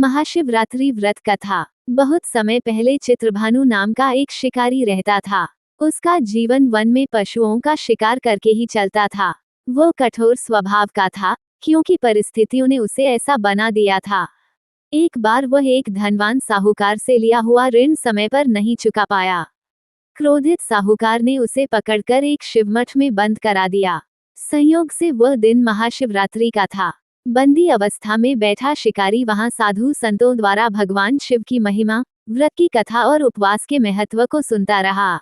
महाशिवरात्रि व्रत कथा। बहुत समय पहले चित्रभानु नाम का एक शिकारी रहता था। उसका जीवन वन में पशुओं का शिकार करके ही चलता था। वो कठोर स्वभाव का था, क्योंकि परिस्थितियों ने उसे ऐसा बना दिया था। एक बार वह एक धनवान साहूकार से लिया हुआ ऋण समय पर नहीं चुका पाया। क्रोधित साहूकार ने उसे पकड़कर एक शिवमठ में बंद करा दिया। संयोग से वह दिन महाशिवरात्रि का था। बंदी अवस्था में बैठा शिकारी वहां साधु संतों द्वारा भगवान शिव की महिमा, व्रत की कथा और उपवास के महत्व को सुनता रहा।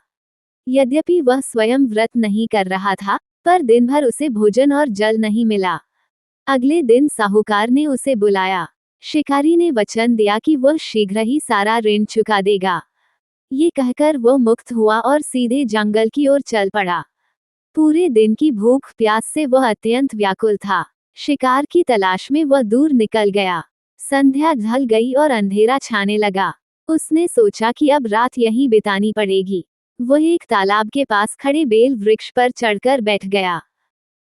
यद्यपि वह स्वयं व्रत नहीं कर रहा था, पर दिन भर उसे भोजन और जल नहीं मिला। अगले दिन साहूकार ने उसे बुलाया। शिकारी ने वचन दिया कि वह शीघ्र ही सारा ऋण चुका देगा। ये कहकर वह मुक्त हुआ और सीधे जंगल की ओर चल पड़ा। पूरे दिन की भूख प्यास से वह अत्यंत व्याकुल था। शिकार की तलाश में वह दूर निकल गया। संध्या ढल गई और अंधेरा छाने लगा। उसने सोचा कि अब रात यहीं बितानी पड़ेगी। वह एक तालाब के पास खड़े बेल वृक्ष पर चढ़कर बैठ गया।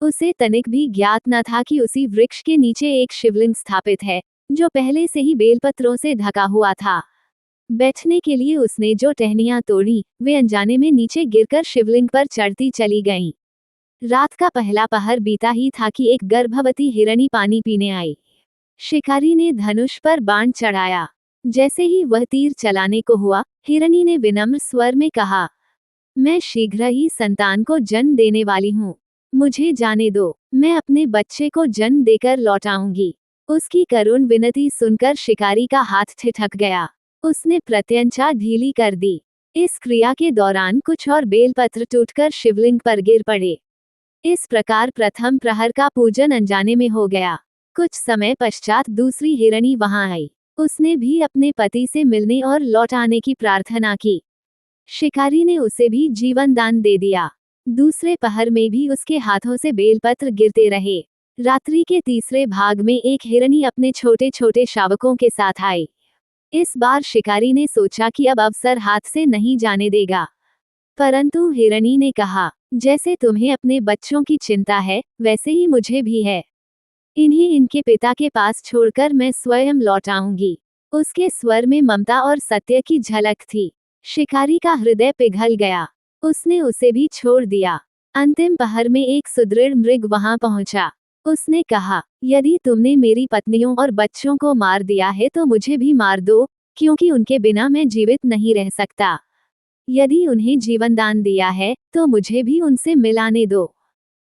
उसे तनिक भी ज्ञात न था कि उसी वृक्ष के नीचे एक शिवलिंग स्थापित है, जो पहले से ही बेलपत्रों से ढका हुआ था। बैठने के लिए उसने जो टहनियां तोड़ी, वे अनजाने में नीचे गिरकर शिवलिंग पर चढ़ती चली गईं। रात का पहला पहर बीता ही था कि एक गर्भवती हिरणी पानी पीने आई। शिकारी ने धनुष पर बाण चढ़ाया। जैसे ही वह तीर चलाने को हुआ, हिरणी ने विनम्र स्वर में कहा, मैं शीघ्र ही संतान को जन्म देने वाली हूँ। मुझे जाने दो, मैं अपने बच्चे को जन्म देकर लौटाऊंगी। उसकी करुण विनती सुनकर शिकारी का हाथ ठिठक गया। उसने प्रत्यंचा ढीली कर दी। इस क्रिया के दौरान कुछ और बेलपत्र टूटकर शिवलिंग पर गिर पड़े। इस प्रकार प्रथम प्रहर का पूजन अनजाने में हो गया। कुछ समय पश्चात दूसरी हिरणी वहां आई। उसने भी अपने पति से मिलने और लौट आने की प्रार्थना की। शिकारी ने उसे भी जीवन दान दे दिया। दूसरे पहर में भी उसके हाथों से बेलपत्र गिरते रहे। रात्रि के तीसरे भाग में एक हिरणी अपने छोटे छोटे शावकों के साथ आई। इस बार शिकारी ने सोचा कि अब अवसर हाथ से नहीं जाने देगा। परंतु हिरणी ने कहा, जैसे तुम्हें अपने बच्चों की चिंता है, वैसे ही मुझे भी है। इन्हें इनके पिता के पास छोड़कर मैं स्वयं लौट आऊंगी। उसके स्वर में ममता और सत्य की झलक थी। शिकारी का हृदय पिघल गया। उसने उसे भी छोड़ दिया। अंतिम पहर में एक सुदृढ़ मृग वहां पहुंचा। उसने कहा, यदि तुमने मेरी पत्नियों और बच्चों को मार दिया है तो मुझे भी मार दो, क्योंकि उनके बिना मैं जीवित नहीं रह सकता। यदि उन्हें जीवन दान दिया है, तो मुझे भी उनसे मिलाने दो।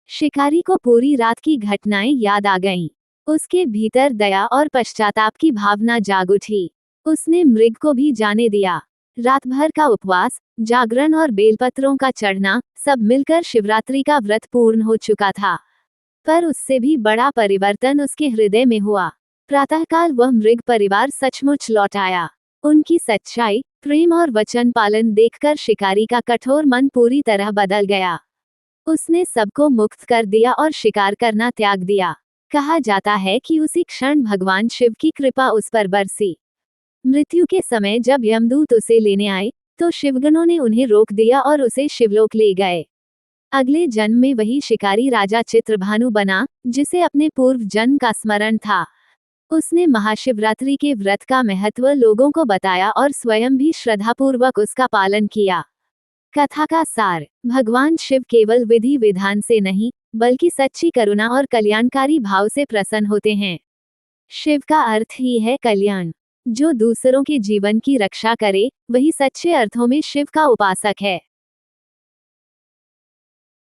शिकारी को पूरी रात की घटनाएं याद आ गईं। उसके भीतर दया और पश्चाताप की भावना जाग उठी। उसने मृग को भी जाने दिया। रात भर का उपवास, जागरण और बेलपत्रों का चढ़ना, सब मिलकर शिवरात्रि का व्रत पूर्ण हो चुका था। पर उससे भी बड़ा परिवर्तन उसके हृदय में हुआ। प्रातःकाल वह मृग परिवार सचमुच लौट आया। उनकी सच्चाई, प्रेम और वचन पालन देखकर शिकारी का कठोर मन पूरी तरह बदल गया। उसने सबको मुक्त कर दिया और शिकार करना त्याग दिया। कहा जाता है कि उसी क्षण भगवान शिव की कृपा उस पर बरसी। मृत्यु के समय जब यमदूत उसे लेने आए, तो शिवगणों ने उन्हें रोक दिया और उसे शिवलोक ले गए। अगले जन्म में वही शिकारी राजा चित्रभानु बना, जिसे अपने पूर्व जन्म का स्मरण था। उसने महाशिवरात्रि के व्रत का महत्व लोगों को बताया और स्वयं भी श्रद्धापूर्वक उसका पालन किया। कथा का सार, भगवान शिव केवल विधि विधान से नहीं, बल्कि सच्ची करुणा और कल्याणकारी भाव से प्रसन्न होते हैं। शिव का अर्थ ही है कल्याण। जो दूसरों के जीवन की रक्षा करे, वही सच्चे अर्थों में शिव का उपासक है।